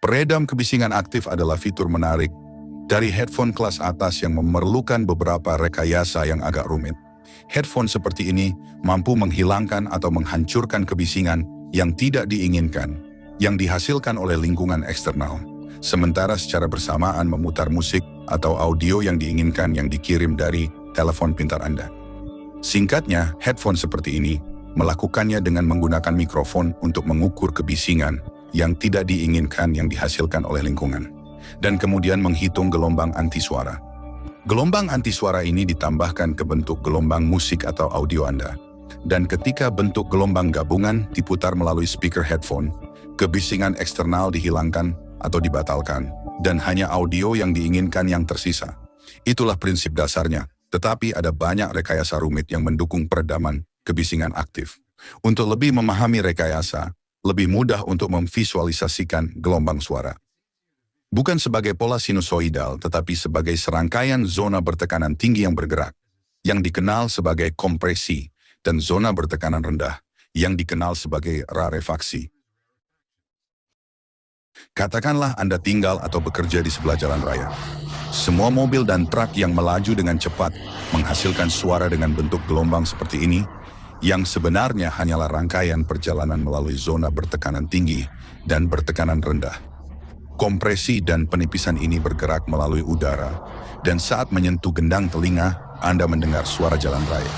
Peredam kebisingan aktif adalah fitur menarik dari headphone kelas atas yang memerlukan beberapa rekayasa yang agak rumit. Headphone seperti ini mampu menghilangkan atau menghancurkan kebisingan yang tidak diinginkan, yang dihasilkan oleh lingkungan eksternal. Sementara secara bersamaan memutar musik atau audio yang diinginkan yang dikirim dari telepon pintar Anda. Singkatnya, headphone seperti ini melakukannya dengan menggunakan mikrofon untuk mengukur kebisingan yang tidak diinginkan yang dihasilkan oleh lingkungan, dan kemudian menghitung gelombang anti suara. Gelombang anti suara ini ditambahkan ke bentuk gelombang musik atau audio Anda, dan ketika bentuk gelombang gabungan diputar melalui speaker headphone, kebisingan eksternal dihilangkan atau dibatalkan, dan hanya audio yang diinginkan yang tersisa. Itulah prinsip dasarnya, tetapi ada banyak rekayasa rumit yang mendukung peredaman kebisingan aktif. Untuk lebih memahami rekayasa, lebih mudah untuk memvisualisasikan gelombang suara. Bukan sebagai pola sinusoidal, tetapi sebagai serangkaian zona bertekanan tinggi yang bergerak, yang dikenal sebagai kompresi, dan zona bertekanan rendah, yang dikenal sebagai rarefaksi. Katakanlah Anda tinggal atau bekerja di sebelah jalan raya. Semua mobil dan truk yang melaju dengan cepat menghasilkan suara dengan bentuk gelombang seperti ini, yang sebenarnya hanyalah rangkaian perjalanan melalui zona bertekanan tinggi dan bertekanan rendah. Kompresi dan penipisan ini bergerak melalui udara, dan saat menyentuh gendang telinga, Anda mendengar suara jalan raya.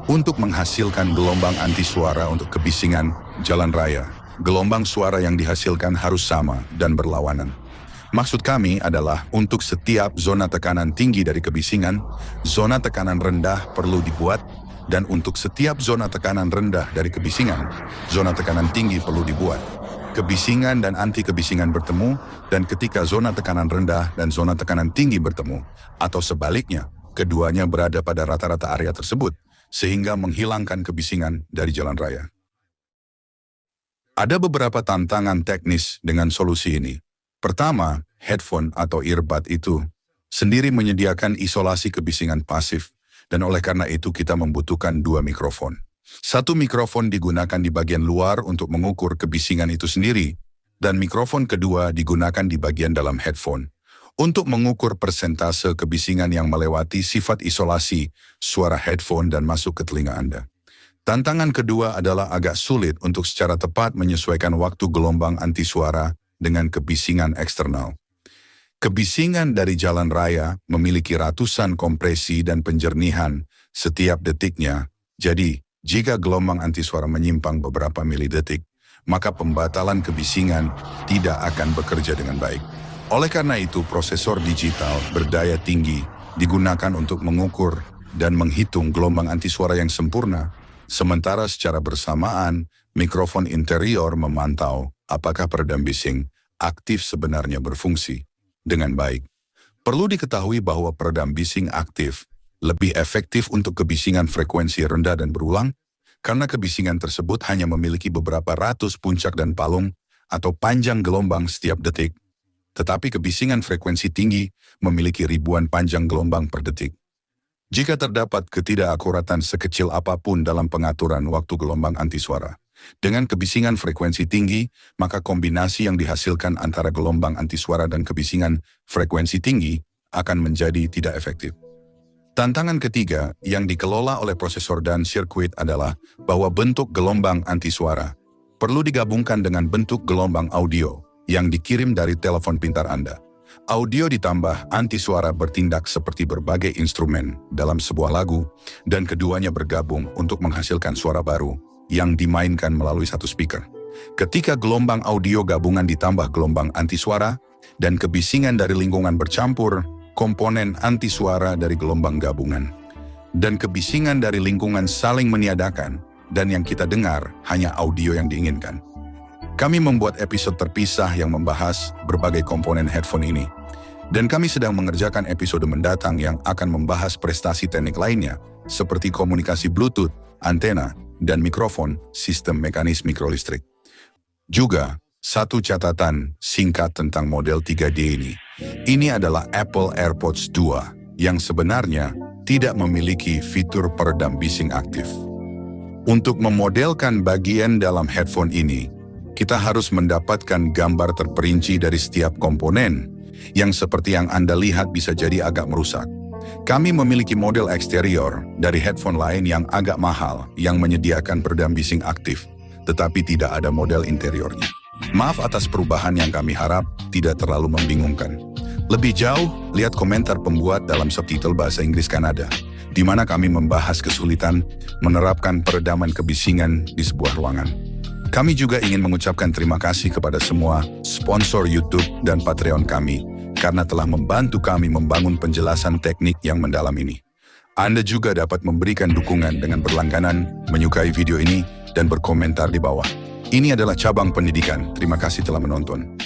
Untuk menghasilkan gelombang anti suara untuk kebisingan jalan raya, gelombang suara yang dihasilkan harus sama dan berlawanan. Maksud kami adalah untuk setiap zona tekanan tinggi dari kebisingan, zona tekanan rendah perlu dibuat, dan untuk setiap zona tekanan rendah dari kebisingan, zona tekanan tinggi perlu dibuat. Kebisingan dan anti kebisingan bertemu, dan ketika zona tekanan rendah dan zona tekanan tinggi bertemu, atau sebaliknya, keduanya berada pada rata-rata area tersebut, sehingga menghilangkan kebisingan dari jalan raya. Ada beberapa tantangan teknis dengan solusi ini. Pertama, headphone atau earbud itu sendiri menyediakan isolasi kebisingan pasif, dan oleh karena itu kita membutuhkan dua mikrofon. Satu mikrofon digunakan di bagian luar untuk mengukur kebisingan itu sendiri, dan mikrofon kedua digunakan di bagian dalam headphone untuk mengukur persentase kebisingan yang melewati sifat isolasi suara headphone dan masuk ke telinga Anda. Tantangan kedua adalah agak sulit untuk secara tepat menyesuaikan waktu gelombang anti suara dengan kebisingan eksternal. Kebisingan dari jalan raya memiliki ratusan kompresi dan penjernihan setiap detiknya. Jadi, jika gelombang anti suara menyimpang beberapa milidetik, maka pembatalan kebisingan tidak akan bekerja dengan baik. Oleh karena itu, prosesor digital berdaya tinggi digunakan untuk mengukur dan menghitung gelombang anti suara yang sempurna, sementara secara bersamaan, mikrofon interior memantau apakah peredam bising aktif sebenarnya berfungsi dengan baik. Perlu diketahui bahwa peredam bising aktif lebih efektif untuk kebisingan frekuensi rendah dan berulang, karena kebisingan tersebut hanya memiliki beberapa ratus puncak dan palung atau panjang gelombang setiap detik, tetapi kebisingan frekuensi tinggi memiliki ribuan panjang gelombang per detik. Jika terdapat ketidakakuratan sekecil apapun dalam pengaturan waktu gelombang anti suara, dengan kebisingan frekuensi tinggi, maka kombinasi yang dihasilkan antara gelombang anti suara dan kebisingan frekuensi tinggi akan menjadi tidak efektif. Tantangan ketiga yang dikelola oleh prosesor dan sirkuit adalah bahwa bentuk gelombang anti suara perlu digabungkan dengan bentuk gelombang audio yang dikirim dari telepon pintar Anda. Audio ditambah anti suara bertindak seperti berbagai instrumen dalam sebuah lagu, dan keduanya bergabung untuk menghasilkan suara baru yang dimainkan melalui satu speaker. Ketika gelombang audio gabungan ditambah gelombang anti suara dan kebisingan dari lingkungan bercampur, komponen anti suara dari gelombang gabungan dan kebisingan dari lingkungan saling meniadakan, dan yang kita dengar hanya audio yang diinginkan. Kami membuat episode terpisah yang membahas berbagai komponen headphone ini, dan kami sedang mengerjakan episode mendatang yang akan membahas prestasi teknik lainnya, seperti komunikasi Bluetooth, antena, dan mikrofon sistem mekanis mikrolistrik. Juga, satu catatan singkat tentang model 3D ini. Ini adalah Apple AirPods 2 yang sebenarnya tidak memiliki fitur peredam bising aktif. Untuk memodelkan bagian dalam headphone ini, Kita harus mendapatkan gambar terperinci dari setiap komponen, yang seperti yang Anda lihat bisa jadi agak merusak. Kami memiliki model eksterior dari headphone lain yang agak mahal, yang menyediakan peredam bising aktif, tetapi tidak ada model interiornya. Maaf atas perubahan yang kami harap tidak terlalu membingungkan. Lebih jauh, lihat komentar pembuat dalam subtitle bahasa Inggris Kanada, di mana kami membahas kesulitan menerapkan peredaman kebisingan di sebuah ruangan. Kami juga ingin mengucapkan terima kasih kepada semua sponsor YouTube dan Patreon kami, karena telah membantu kami membangun penjelasan teknik yang mendalam ini. Anda juga dapat memberikan dukungan dengan berlangganan, menyukai video ini, dan berkomentar di bawah. Ini adalah cabang pendidikan. Terima kasih telah menonton.